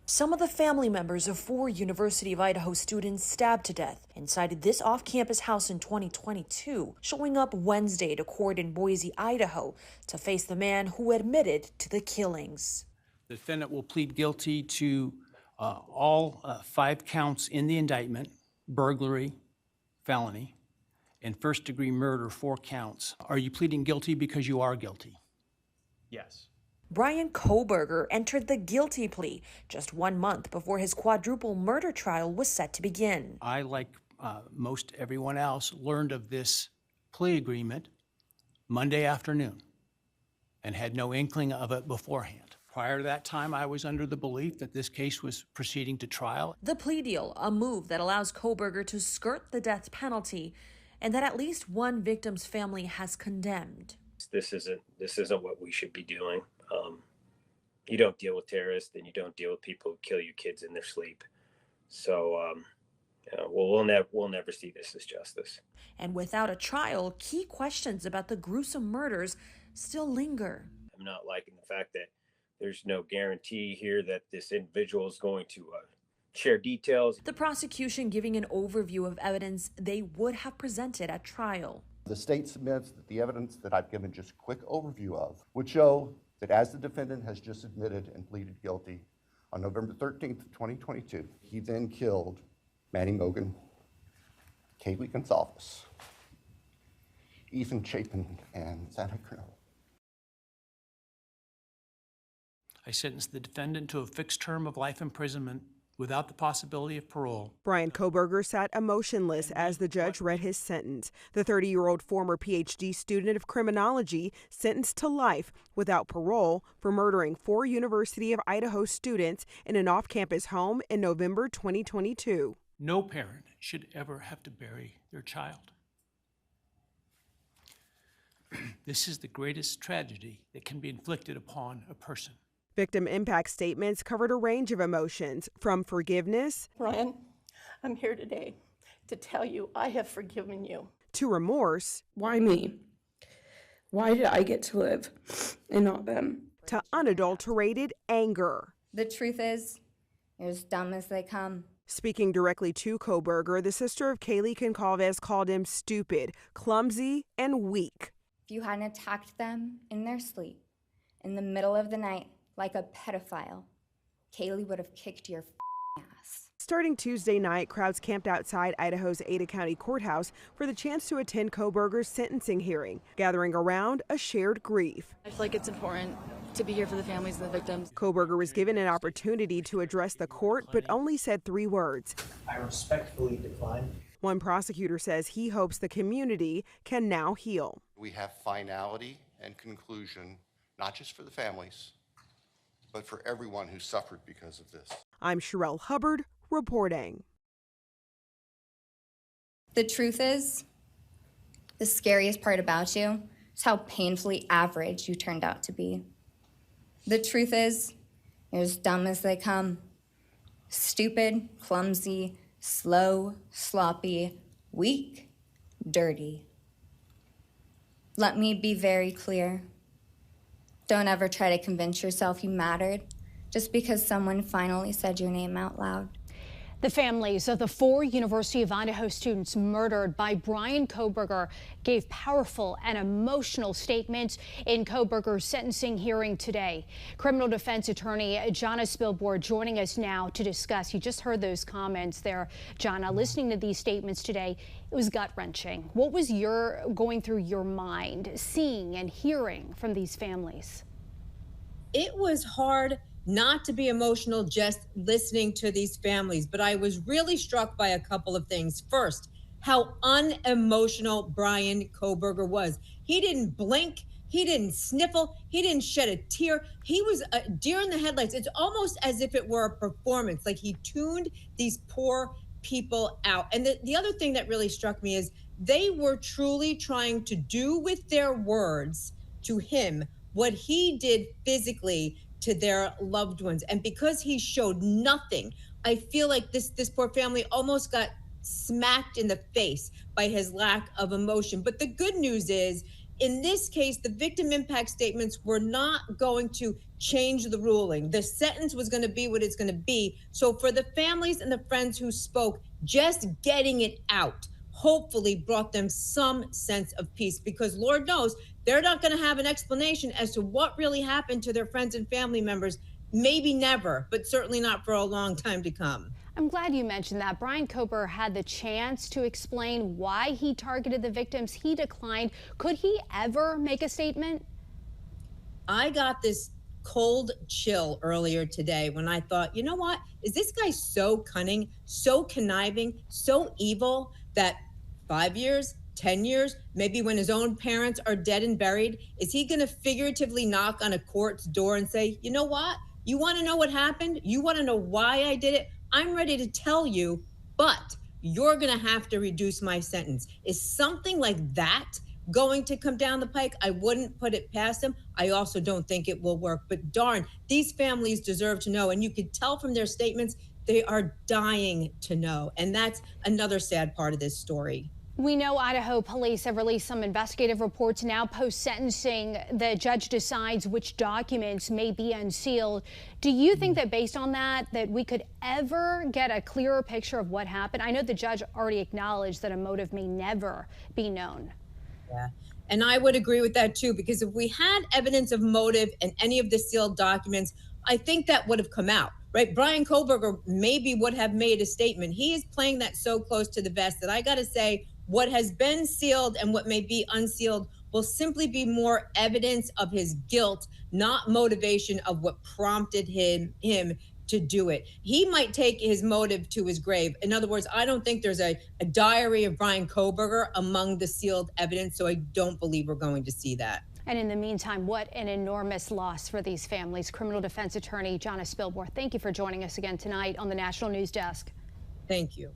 Some of the family members of 4 University of Idaho students stabbed to death inside this off-campus house in 2022, showing up Wednesday to court in Boise, Idaho, to face the man who admitted to the killings. The defendant will plead guilty to all 5 counts in the indictment: burglary, felony, and first-degree murder, 4 counts. Are you pleading guilty because you are guilty? Yes. Bryan Kohberger entered the guilty plea just 1 month before his quadruple murder trial was set to begin. I, like most everyone else, learned of this plea agreement Monday afternoon and had no inkling of it beforehand. Prior to that time, I was under the belief that this case was proceeding to trial. The plea deal, a move that allows Kohberger to skirt the death penalty and that at least one victim's family has condemned. This isn't what we should be doing. You don't deal with terrorists, and you don't deal with people who kill you kids in their sleep. So, we'll never see this as justice. And without a trial, key questions about the gruesome murders still linger. I'm not liking the fact that there's no guarantee here that this individual is going to share details. The prosecution giving an overview of evidence they would have presented at trial. The state submits that the evidence that I've given just a quick overview of would show that as the defendant has just admitted and pleaded guilty on November 13th, 2022, he then killed Manny Mogan, Kaylee Gonzalez, Ethan Chapin, and Santa Cruz. I sentenced the defendant to a fixed term of life imprisonment without the possibility of parole. Bryan Kohberger sat emotionless as the judge read his sentence. The 30-year-old former PhD student of criminology sentenced to life without parole for murdering 4 University of Idaho students in an off-campus home in November 2022. No parent should ever have to bury their child. This is the greatest tragedy that can be inflicted upon a person. Victim impact statements covered a range of emotions, from forgiveness, Bryan, I'm here today to tell you I have forgiven you, to remorse. Why me? Why did I get to live and not them? To unadulterated anger. The truth is, you're as dumb as they come. Speaking directly to Kohberger, the sister of Kaylee Gonzalez called him stupid, clumsy, and weak. If you hadn't attacked them in their sleep, in the middle of the night, like a pedophile, Kaylee would have kicked your ass. Starting Tuesday night, crowds camped outside Idaho's Ada County Courthouse for the chance to attend Kohberger's sentencing hearing, gathering around a shared grief. I feel like it's important to be here for the families of the victims. Kohberger was given an opportunity to address the court, but only said 3 words. I respectfully decline. One prosecutor says he hopes the community can now heal. We have finality and conclusion, not just for the families, but for everyone who suffered because of this. I'm Sherelle Hubbard reporting. The truth is, the scariest part about you is how painfully average you turned out to be. The truth is, you're as dumb as they come. Stupid, clumsy, slow, sloppy, weak, dirty. Let me be very clear. Don't ever try to convince yourself you mattered just because someone finally said your name out loud. The families of the 4 University of Idaho students murdered by Bryan Kohberger gave powerful and emotional statements in Kohberger's sentencing hearing today. Criminal defense attorney Jana Spilborn joining us now to discuss. You just heard those comments there, Jana. Listening to these statements today, it was gut-wrenching. What was going through your mind, seeing and hearing from these families? It was hard not to be emotional just listening to these families, but I was really struck by a couple of things. First, how unemotional Bryan Kohberger was. He didn't blink, he didn't sniffle, he didn't shed a tear. He was a deer in the headlights. It's almost as if it were a performance, like he tuned these poor people out. And the other thing that really struck me is they were truly trying to do with their words to him what he did physically to their loved ones. And because he showed nothing, I feel like this poor family almost got smacked in the face by his lack of emotion. But the good news is in this case, the victim impact statements were not going to change the ruling. The sentence was going to be what it's going to be. So for the families and the friends who spoke, just getting it out hopefully brought them some sense of peace, because Lord knows they're not going to have an explanation as to what really happened to their friends and family members. Maybe never, but certainly not for a long time to come. I'm glad you mentioned that. Bryan Kohberger had the chance to explain why he targeted the victims. He declined. Could he ever make a statement? I got this cold chill earlier today when I thought, you know what? Is this guy so cunning, so conniving, so evil that 5 years, 10 years, maybe when his own parents are dead and buried, is he going to figuratively knock on a court's door and say, you know what? You want to know what happened? You want to know why I did it? I'm ready to tell you, but you're going to have to reduce my sentence. Is something like that going to come down the pike? I wouldn't put it past him. I also don't think it will work. But darn, these families deserve to know. And you could tell from their statements, they are dying to know. And that's another sad part of this story. We know Idaho police have released some investigative reports now. Post-sentencing, the judge decides which documents may be unsealed. Do you think that based on that we could ever get a clearer picture of what happened? I know the judge already acknowledged that a motive may never be known. Yeah. And I would agree with that too, because if we had evidence of motive in any of the sealed documents, I think that would have come out, right? Bryan Kohberger maybe would have made a statement. He is playing that so close to the vest that I got to say, what has been sealed and what may be unsealed will simply be more evidence of his guilt, not motivation of what prompted him to do it. He might take his motive to his grave. In other words, I don't think there's a diary of Bryan Kohberger among the sealed evidence, so I don't believe we're going to see that. And in the meantime, what an enormous loss for these families. Criminal defense attorney Jonna Spilborn, thank you for joining us again tonight on the National News Desk. Thank you.